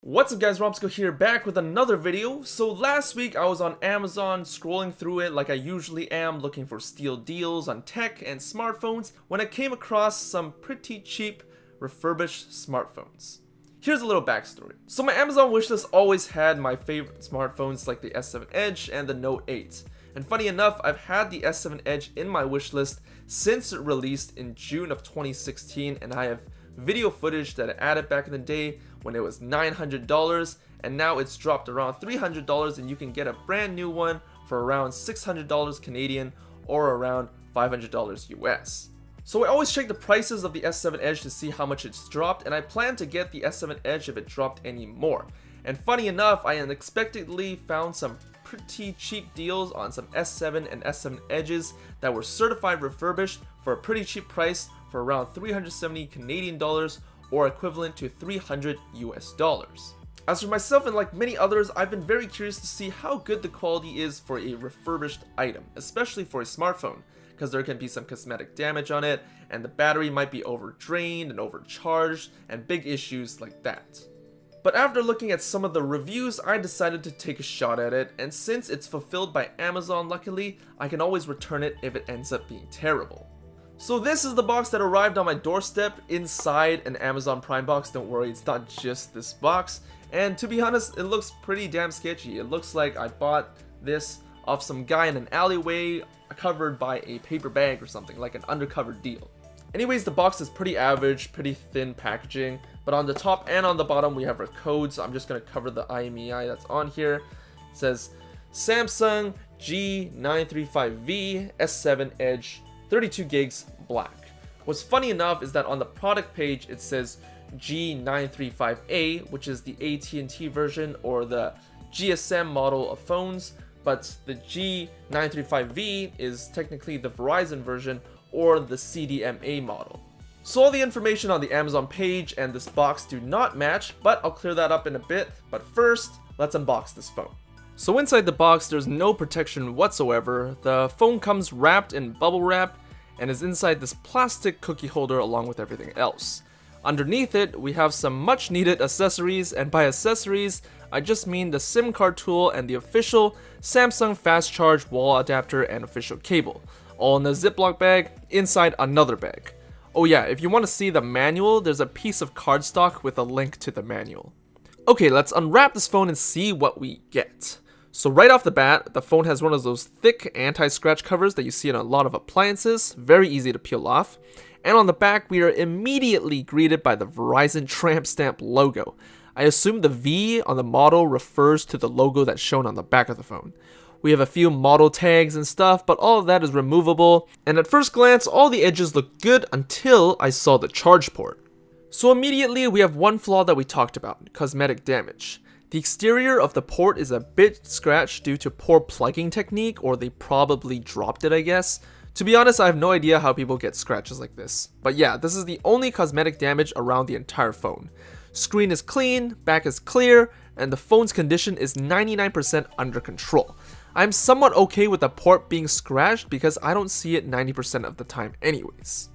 What's up guys, Romsicle here, back with another video. So last week I was on Amazon scrolling through it like I usually am, looking for steal deals on tech and smartphones when I came across some pretty cheap refurbished smartphones. Here's a little backstory. So my Amazon wishlist always had my favorite smartphones like the S7 Edge and the Note 8. And funny enough, I've had the S7 Edge in my wishlist since it released in June of 2016, and I have video footage that I added back in the day when it was $900, and now it's dropped around $300 and you can get a brand new one for around $600 Canadian or around $500 US. So I always check the prices of the S7 Edge to see how much it's dropped, and I plan to get the S7 Edge if it dropped any more. And funny enough, I unexpectedly found some pretty cheap deals on some S7 and S7 Edges that were certified refurbished for a pretty cheap price for around 370 Canadian dollars or equivalent to $300 US. As for myself and like many others, I've been very curious to see how good the quality is for a refurbished item, especially for a smartphone, because there can be some cosmetic damage on it and the battery might be overdrained and overcharged and big issues like that. But after looking at some of the reviews, I decided to take a shot at it, and since it's fulfilled by Amazon luckily, I can always return it if it ends up being terrible. So this is the box that arrived on my doorstep inside an Amazon Prime box. Don't worry, it's not just this box. And to be honest, it looks pretty damn sketchy. It looks like I bought this off some guy in an alleyway covered by a paper bag or something, like an undercover deal. Anyways, the box is pretty average, pretty thin packaging, but on the top and on the bottom we have our codes. I'm just going to cover the IMEI that's on here. It says Samsung G935V S7 Edge 32 gigs black. What's funny enough is that on the product page it says G935A, which is the AT&T version or the GSM model of phones, but the G935V is technically the Verizon version or the CDMA model. So all the information on the Amazon page and this box do not match, but I'll clear that up in a bit. But first, let's unbox this phone. So inside the box, there's no protection whatsoever. The phone comes wrapped in bubble wrap and is inside this plastic cookie holder along with everything else. Underneath it, we have some much needed accessories, and by accessories, I just mean the SIM card tool and the official Samsung fast charge wall adapter and official cable, all in a Ziploc bag inside another bag. Oh yeah, if you want to see the manual, there's a piece of cardstock with a link to the manual. Okay, let's unwrap this phone and see what we get. So right off the bat, the phone has one of those thick anti-scratch covers that you see in a lot of appliances, very easy to peel off. And on the back, we are immediately greeted by the Verizon tramp stamp logo. I assume the V on the model refers to the logo that's shown on the back of the phone. We have a few model tags and stuff, but all of that is removable. And at first glance, all the edges look good until I saw the charge port. So immediately, we have one flaw that we talked about, cosmetic damage. The exterior of the port is a bit scratched due to poor plugging technique, or they probably dropped it, I guess. To be honest, I have no idea how people get scratches like this. But yeah, this is the only cosmetic damage around the entire phone. Screen is clean, back is clear, and the phone's condition is 99% under control. I'm somewhat okay with the port being scratched because I don't see it 90% of the time anyways.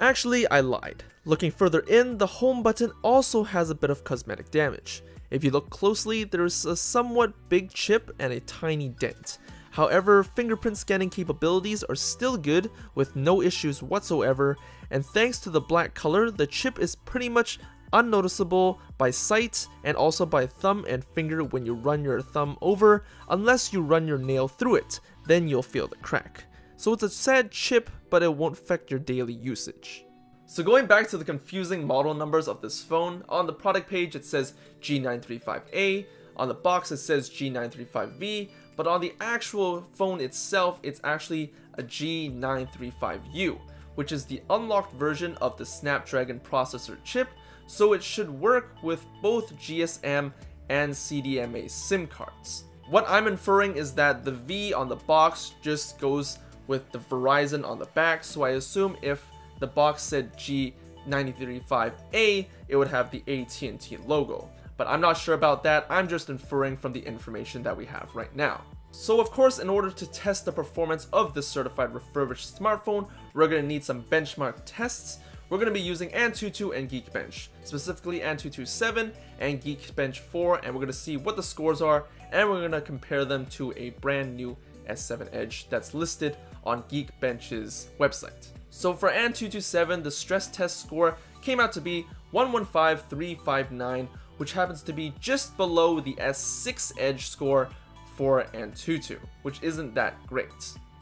Actually, I lied. Looking further in, the home button also has a bit of cosmetic damage. If you look closely, there's a somewhat big chip and a tiny dent. However, fingerprint scanning capabilities are still good with no issues whatsoever, and thanks to the black color, the chip is pretty much unnoticeable by sight and also by thumb and finger when you run your thumb over, unless you run your nail through it, then you'll feel the crack. So it's a sad chip, but it won't affect your daily usage. So going back to the confusing model numbers of this phone, on the product page it says G935A, on the box it says G935V, but on the actual phone itself it's actually a G935U, which is the unlocked version of the Snapdragon processor chip, so it should work with both GSM and CDMA SIM cards. What I'm inferring is that the V on the box just goes with the Verizon on the back, so I assume if the box said G935A, it would have the AT&T logo. But I'm not sure about that, I'm just inferring from the information that we have right now. So of course, in order to test the performance of this certified refurbished smartphone, we're going to need some benchmark tests. we're going to be using Antutu and Geekbench, specifically Antutu 7 and Geekbench 4, and we're going to see what the scores are, and we're going to compare them to a brand new S7 Edge that's listed on Geekbench's website. So for Antutu 7, the stress test score came out to be 115359, which happens to be just below the S6 Edge score for Antutu, which isn't that great.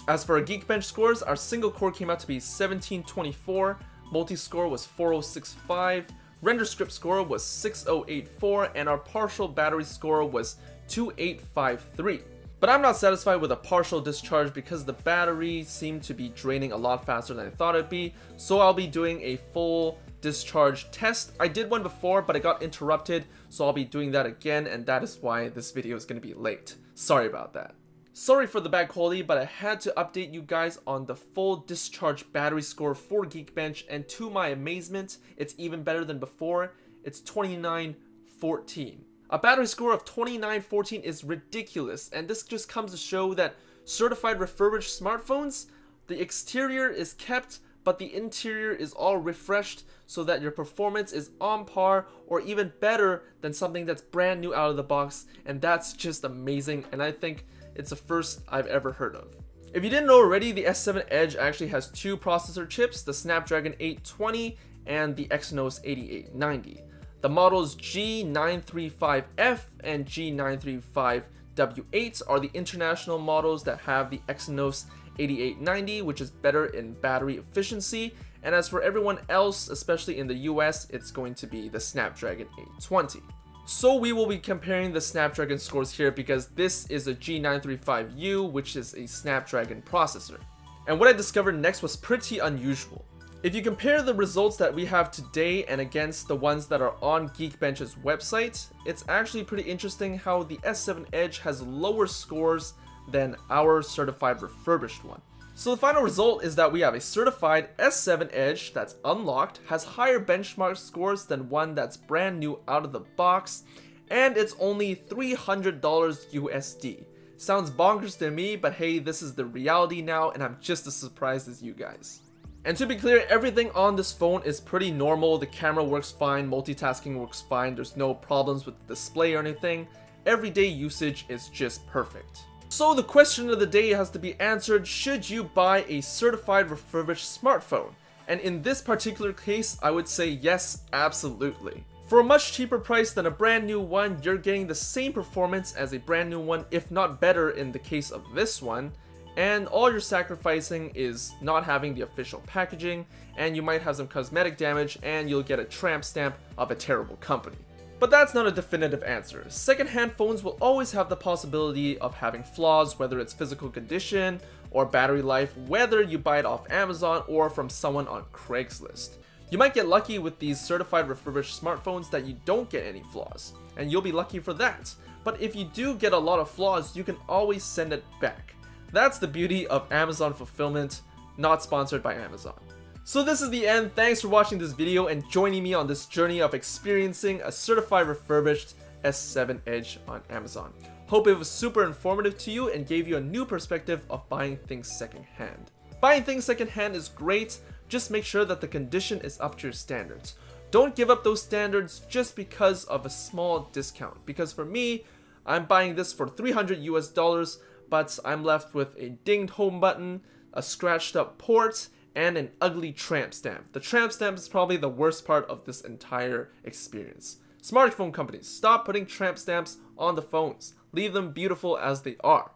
As for our Geekbench scores, our single core came out to be 1724, multi-score was 4065, render script score was 6084, and our partial battery score was 2853. But I'm not satisfied with a partial discharge because the battery seemed to be draining a lot faster than I thought it'd be, so I'll be doing a full discharge test. I did one before, but it got interrupted, so I'll be doing that again, and that is why this video is going to be late. Sorry about that. Sorry for the bad quality, but I had to update you guys on the full discharge battery score for Geekbench, and to my amazement, it's even better than before. It's 2914. A battery score of 2914 is ridiculous, and this just comes to show that certified refurbished smartphones, the exterior is kept, but the interior is all refreshed so that your performance is on par or even better than something that's brand new out of the box, and that's just amazing, and I think it's the first I've ever heard of. If you didn't know already, the S7 Edge actually has two processor chips, the Snapdragon 820 and the Exynos 8890. The models G935F and G935W8 are the international models that have the Exynos 8890, which is better in battery efficiency. And as for everyone else, especially in the US, it's going to be the Snapdragon 820. So we will be comparing the Snapdragon scores here because this is a G935U, which is a Snapdragon processor. And what I discovered next was pretty unusual. If you compare the results that we have today and against the ones that are on Geekbench's website, it's actually pretty interesting how the S7 Edge has lower scores than our certified refurbished one. So the final result is that we have a certified S7 Edge that's unlocked, has higher benchmark scores than one that's brand new out of the box, and it's only $300 USD. Sounds bonkers to me, but hey, this is the reality now, and I'm just as surprised as you guys. And to be clear, everything on this phone is pretty normal. The camera works fine, multitasking works fine, there's no problems with the display or anything. Everyday usage is just perfect. So the question of the day has to be answered: should you buy a certified refurbished smartphone? And in this particular case, I would say yes, absolutely. For a much cheaper price than a brand new one, you're getting the same performance as a brand new one, if not better in the case of this one. And all you're sacrificing is not having the official packaging, and you might have some cosmetic damage, and you'll get a tramp stamp of a terrible company. But that's not a definitive answer. Secondhand phones will always have the possibility of having flaws, whether it's physical condition or battery life, whether you buy it off Amazon or from someone on Craigslist. You might get lucky with these certified refurbished smartphones that you don't get any flaws, and you'll be lucky for that. But if you do get a lot of flaws, you can always send it back. That's the beauty of Amazon fulfillment, not sponsored by Amazon. So this is the end. Thanks for watching this video and joining me on this journey of experiencing a certified refurbished S7 Edge on Amazon. Hope it was super informative to you and gave you a new perspective of buying things secondhand. Buying things secondhand is great, just make sure that the condition is up to your standards. Don't give up those standards just because of a small discount. Because for me, I'm buying this for $300 US, but I'm left with a dinged home button, a scratched up port, and an ugly tramp stamp. The tramp stamp is probably the worst part of this entire experience. Smartphone companies, stop putting tramp stamps on the phones. Leave them beautiful as they are.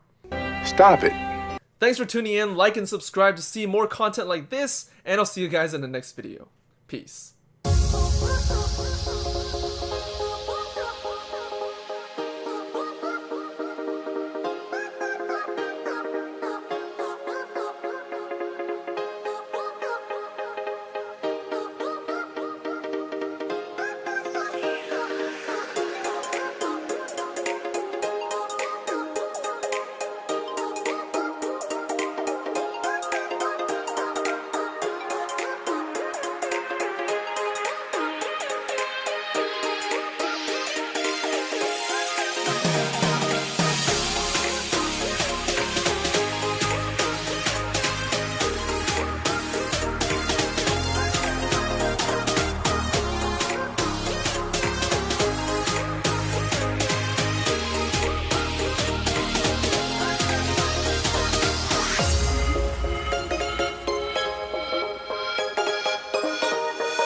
Stop it. Thanks for tuning in, like and subscribe to see more content like this, and I'll see you guys in the next video. Peace.